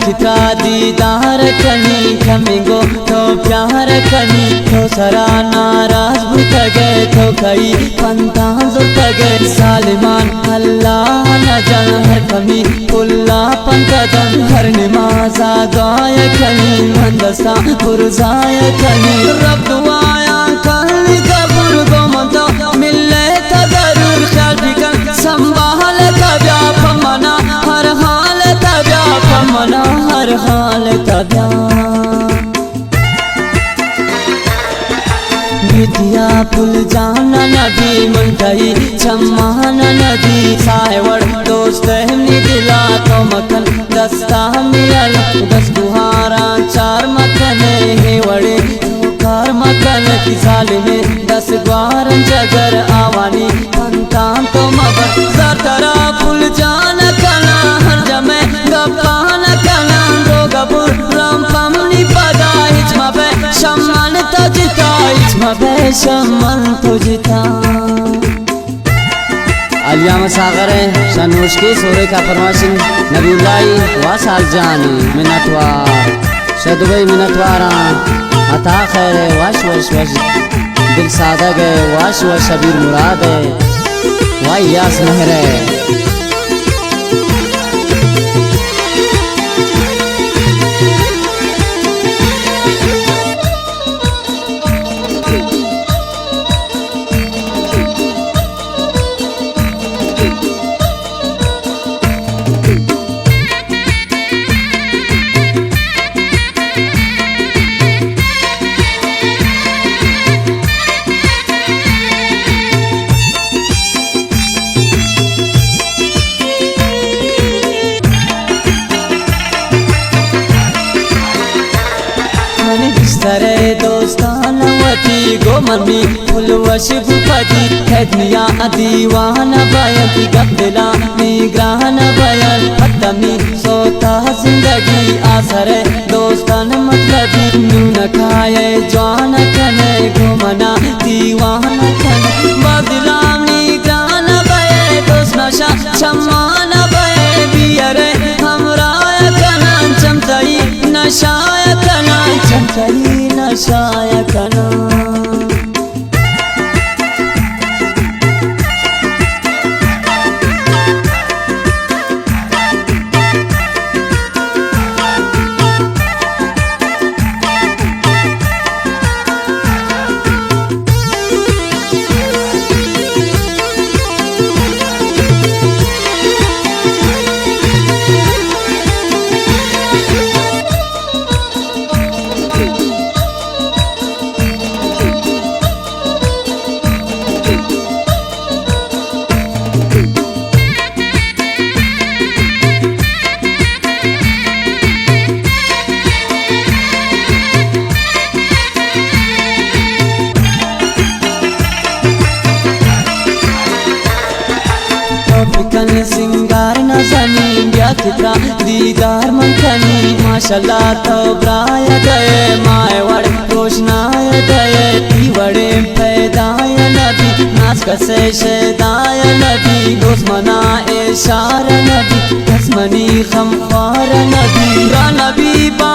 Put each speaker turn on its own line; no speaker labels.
किता दीदार कनी कमिंगो तो प्यार कनी तो सरा नाराज बुत गए तो कई पंता जुट गए सालिमान अल्लाह न जन हर कमी पुल्ला पंकदन हर नमाजा गाय कनी मंदसा पुरजाय कनी रब दुआया कल कबूल गो मतो मिले तो जरूर ख्याल फिकर संभाल तब्या पमना हर हाल तब्या पमना हर हाल तब्या बिटिया पुल जाना नदी मुंतई चम्माना नदी सायवड़ दोस्त हमने दिला तो मकन दस्ता मियल दस गुहारा चार मकन हे वड़े कार मकन की साल में 10 बार जगर आवानी पंता तो मबर जरा पुल जाना कना हर जमे गपान कना दो गबुर राम पमनी पदा इचमा पे शमन तजता इचमा पे शमन तुझता
अलियाम सागर शनूश की सोरे का फरमाशिन नबीउल्लाही वासाल जानी मिनतवार शदुबई मिनतवारा अता खैर वाश वश वश दिल सादा गए वाश वश शबीर मुराद वाई यास नहरे
सरे दोस्ताना वती गो मम्मी फुल वशिफ पति खैदनिया दीवाना बयन गबदिला निगरान बयन हतमी सोता जिंदगी आसरे दोस्तान मतलबी नून खाए जवान कने घुमना दीवाना कने बबदिला निगरान बये दोस्त नशा चम्मान बये बियरे हमरा कना चमतई नशाय कना चमतई नशाय कना सिंगार न सनी ब्या किता दीदार मंथनी माशाल्लाह तो ब्राय गए माय वड़ रोशनाय गए ती वड़े पैदाय नबी नाच कसे शेदाय नबी दोस्मना इशार नबी कसमनी खमखार नबी रा नबी बा